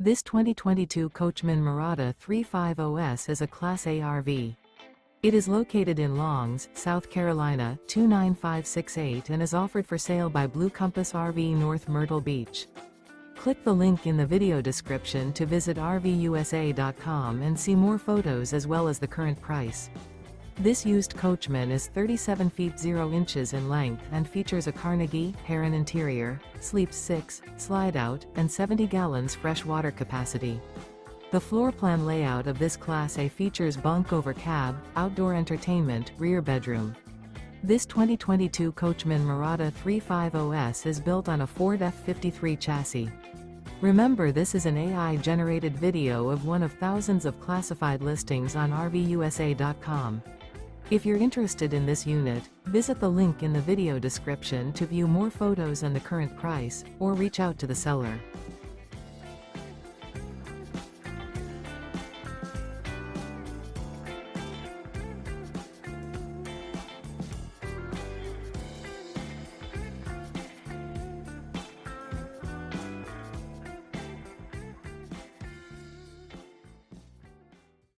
This 2022 Coachmen Mirada 35OS is a Class A RV. It is located in Longs, South Carolina 29568 and is offered for sale by Blue Compass RV North Myrtle Beach. Click the link in the video description to visit RVUSA.com and see more photos as well as the current price. This used Coachman is 37 feet 0 inches in length and features a Carnegie, Heron interior, sleeps 6, Slideout, and 70 gallons fresh water capacity. The floor plan layout of this Class A features bunk over cab, outdoor entertainment, rear bedroom. This 2022 Coachmen Mirada 35OS is built on a Ford F53 chassis. Remember, this is an AI-generated video of one of thousands of classified listings on RVUSA.com. If you're interested in this unit, visit the link in the video description to view more photos and the current price, or reach out to the seller.